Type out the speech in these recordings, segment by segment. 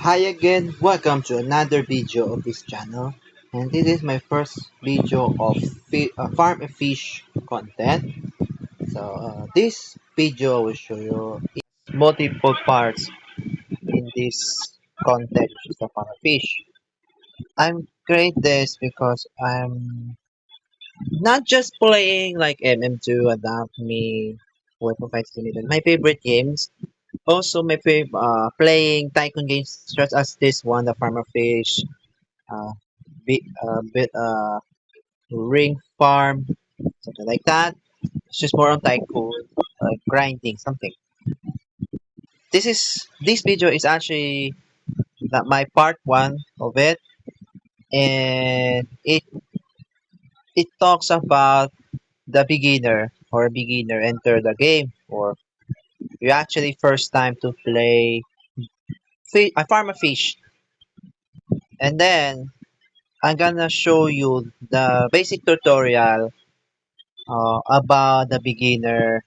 Hi again, welcome to another video of this channel, and this is my first video of farm and fish content. This video will show you multiple parts in this content, which is the farm and fish. I'm create this because I'm not just playing like MM2, Adapt Me, Weapon Fight Simulator, my favorite games. Also, my favorite playing tycoon games such as this one, the Farmer Fish, uh, bit ring farm, something like that. It's just more on tycoon, grinding something. This video is actually my part one of it, and it talks about the beginner enter the game, or you actually first time to play I farm a fish, and then I'm gonna show you the basic tutorial about the beginner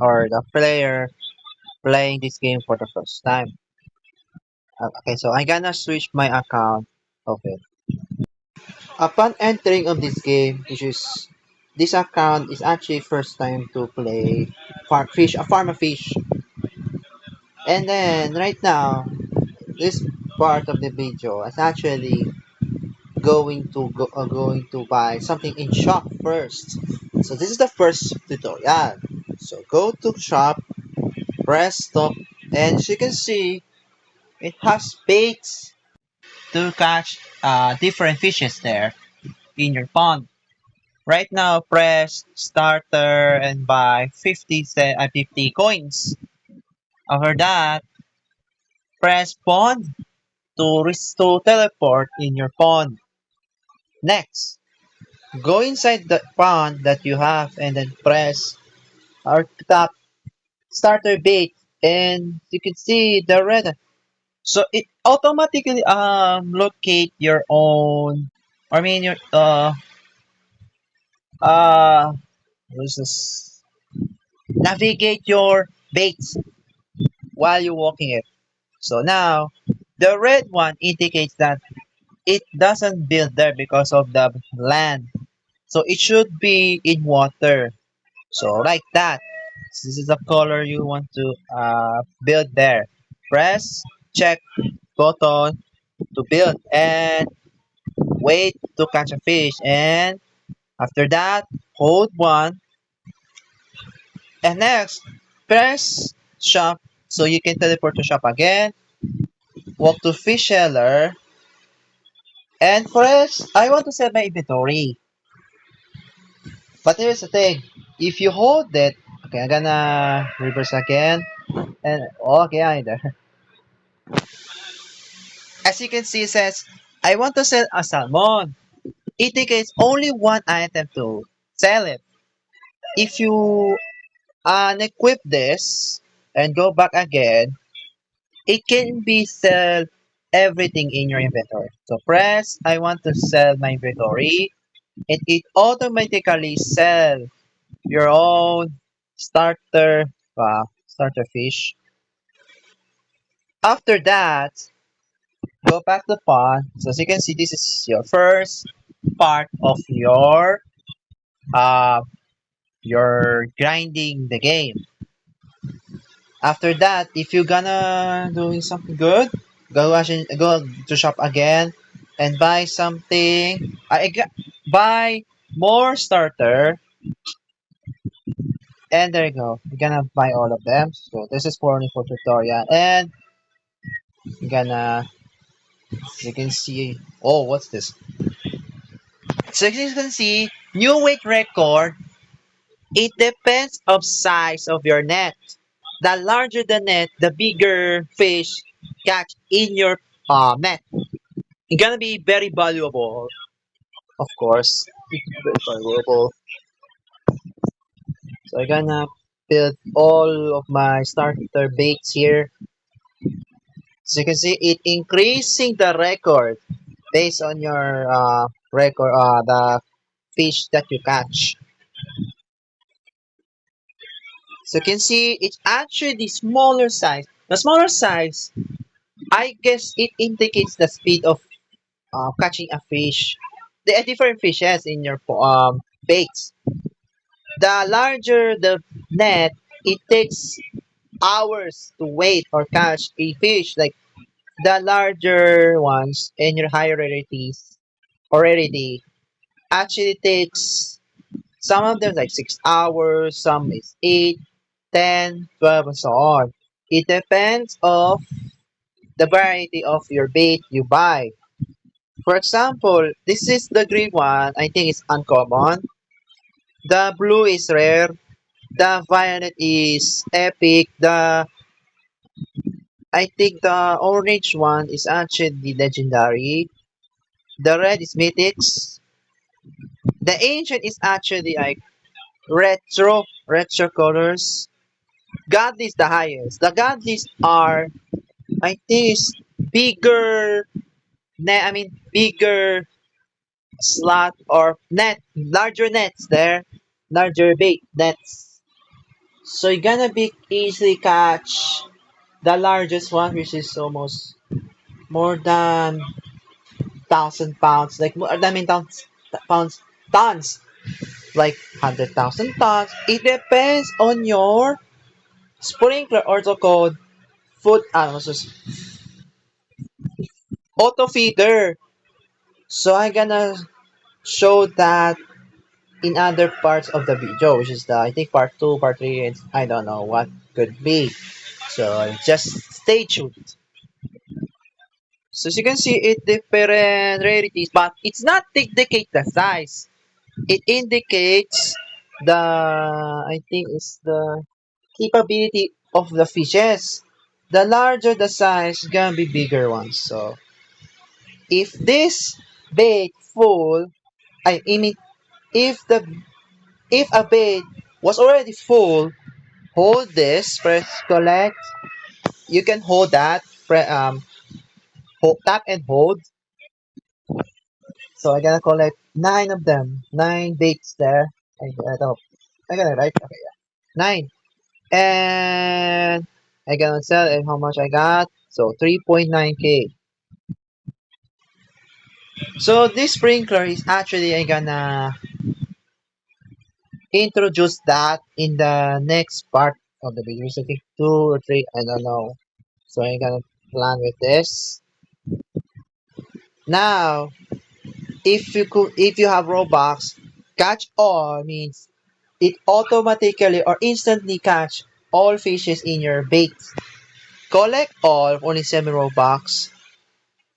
or the player playing this game for the first time. Okay, so I'm gonna switch my account of it. Upon entering of this game, which is this account is actually first time to play farm a fish. And then right now, this part of the video is actually going to buy something in shop first. So this is the first tutorial. So go to shop, press stop, and as you can see, it has baits to catch different fishes there in your pond. Right now, press starter and buy 50 coins. After that, press pond to teleport in your pond. Next, go inside the pond that you have and then press or tap starter bait, and you can see the red. So it automatically locate your own. I mean your uh what is this? Navigate your baits while you're walking it. So now the red one indicates that it doesn't build there because of the land. So it should be in water. So like that. This is the color you want to build there. Press check button to build and wait to catch a fish, and after that hold one, and next press shop so you can teleport to shop again, walk to fish seller, and press I want to sell my inventory. But here's the thing, if you hold it, okay, I'm gonna reverse again, and okay, either. As you can see, it says I want to sell a salmon. It indicates only one item to sell it. If you unequip this and go back again, it can be sell everything in your inventory. So press I want to sell my inventory, and it automatically sell your own starter fish. After that, go back to pond. So as you can see, this is your first part of uh your grinding the game. After that, if you're gonna doing something good, go to shop again and buy something. Buy more starter, and there you go. You're gonna buy all of them. So this is for only for tutorial, and you're gonna you can see. Oh, what's this? So as you can see, new weight record. It depends of size of your net. The larger the net, the bigger fish catch in your net. It's gonna be very valuable, of course. Very valuable. So I'm gonna build all of my starter baits here. So you can see it increasing the record based on your record, the fish that you catch. So you can see it's actually the smaller size. The smaller size I guess it indicates the speed of catching a fish. There are different fishes in your baits. The larger the net, it takes hours to wait or catch a fish. Like the larger ones in your higher rarities already actually takes some of them like 6 hours, some is 8, 10, 12, and so on. It depends of the variety of your bait you buy. For example, this is the green one. I think it's uncommon. The blue is rare. The violet is epic. The I think the orange one is actually legendary. The red is mythics. The ancient is actually like retro colors. Godly is the highest. The godlies are I think is bigger bigger slot or net, larger nets there, larger bait nets. So you're gonna be easily catch the largest one, which is almost more than 1,000 pounds, like more than tons, like 100,000 tons. It depends on your sprinkler also called food, auto feeder. So I'm gonna show that in other parts of the video, which is the I think part two, part three, and I don't know what could be. So just stay tuned. So as you can see, it different rarities, but it's not indicate the size. It indicates the I think it's the capability of the fishes. The larger the size, gonna be bigger ones. So if this bait full, I mean if the if a bait was already full, hold this, press collect. You can hold that, tap and hold. So I gotta collect 9 of them, 9 baits there. I don't, I got it right. Okay, yeah, 9, and I gonna sell and how much I got. So 3.9k. So this sprinkler is actually I gonna introduce that in the next part of the video. So I think 2 or 3, I don't know. So I'm gonna plan with this. Now, if you have Robux, catch all means it automatically or instantly catch all fishes in your bait. Collect all only 7 Robux.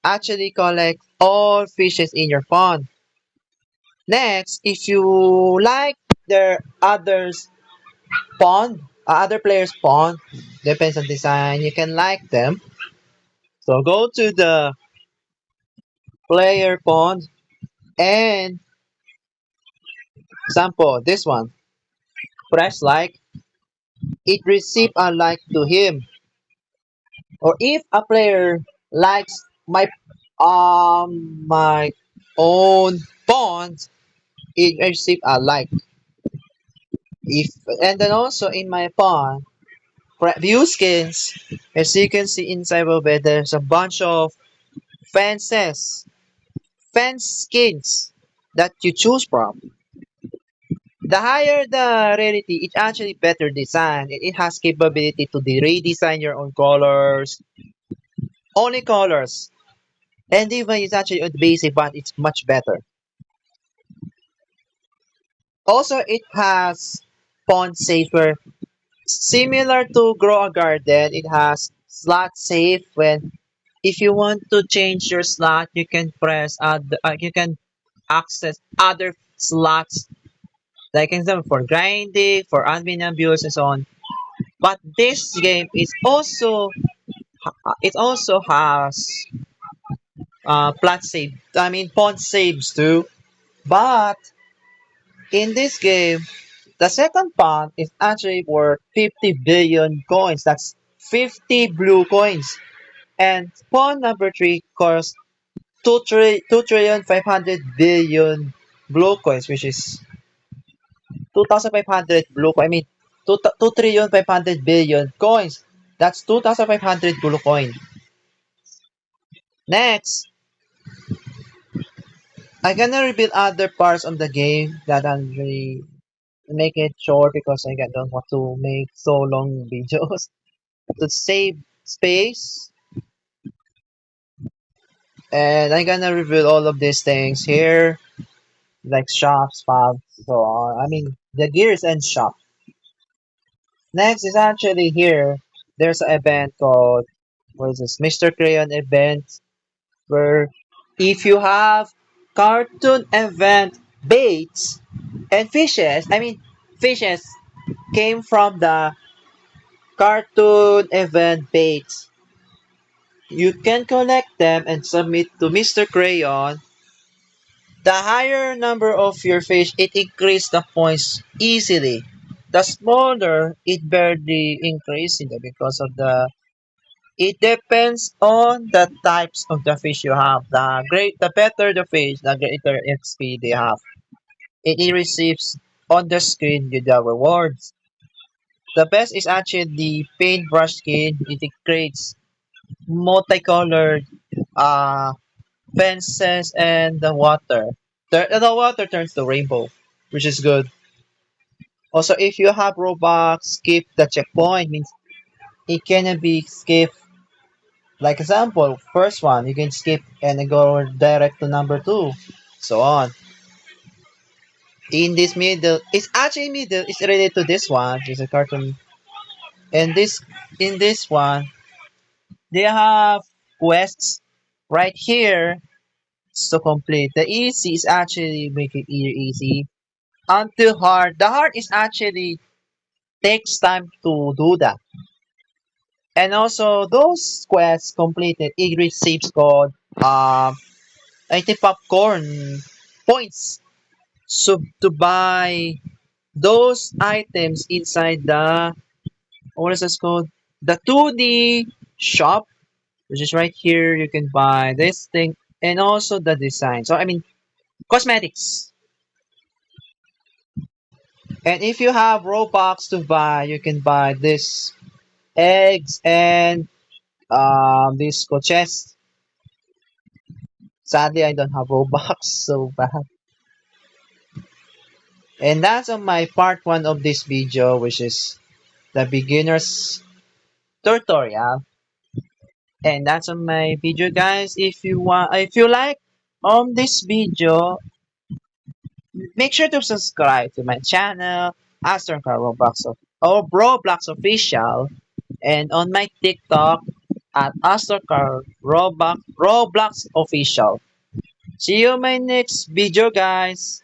Actually collect all fishes in your pond. Next, if you like their others pond, other players pond, depends on design, you can like them. So go to the player pond and example this one. Press like, it receive a like to him. Or if a player likes my own pond, it receive a like. If and then also in my pond, view skins, as you can see inside of it, there's a bunch of fences, fence skins that you choose from. The higher the rarity, it's actually better design. It has capability to redesign your own colors, only colors. And even it's actually on basic, but it's much better. Also, it has pond safer. Similar to Grow a Garden, it has slot safe when if you want to change your slot, you can you can access other slots like example for grinding, for admin abuse and so on. But this game is also it also has plat save. I mean pond saves too. But in this game, the second pond is actually worth 50 billion coins. That's 50 blue coins. And pawn number 3 costs 2,500,000,000,000 blue coins, which is 2,500 blue coin. I mean, 2,500,000,000,000 coins. That's 2,500 blue coin. Next, I'm gonna reveal other parts of the game that I'm really make it short because don't want to make so long videos. To save space, and I'm gonna reveal all of these things here, like shops, pubs, so on. I mean, the gears and shop. Next is actually here. There's an event called what is this? Mr. Crayon event, where if you have cartoon event baits and fishes, I mean fishes came from the cartoon event baits. You can collect them and submit to Mr. Crayon. The higher number of your fish, it increases the points easily. The smaller, it barely increases because of the. It depends on the types of the fish you have. The better the fish, the greater XP they have. It receives on the screen with the rewards. The best is actually the paintbrush skin. It creates multicolored uh fences and the water. The water turns to rainbow, which is good. Also, if you have Robux, skip the checkpoint means it cannot be skipped. Like example, first one you can skip and then go direct to number two, so on. In this middle, it's actually middle. It's related to this one. It's a cartoon, and this in this one they have quests right here to complete. The easy is actually make it easy until hard. The hard is actually takes time to do that. And also those quests completed, it receives called 90 popcorn points. So to buy those items inside the what is this called? The 2D shop, which is right here. You can buy this thing and also the design. So I mean cosmetics. And if you have Robux to buy, you can buy this eggs and this chest. Sadly, I don't have Robux, so bad. And that's on my part one of this video, which is the beginner's tutorial. And that's on my video, guys. If you like this video, make sure to subscribe to my channel, Astrocar Roblox or Roblox Official, and on my TikTok at Astrocar Roblox Official. See you in my next video, guys.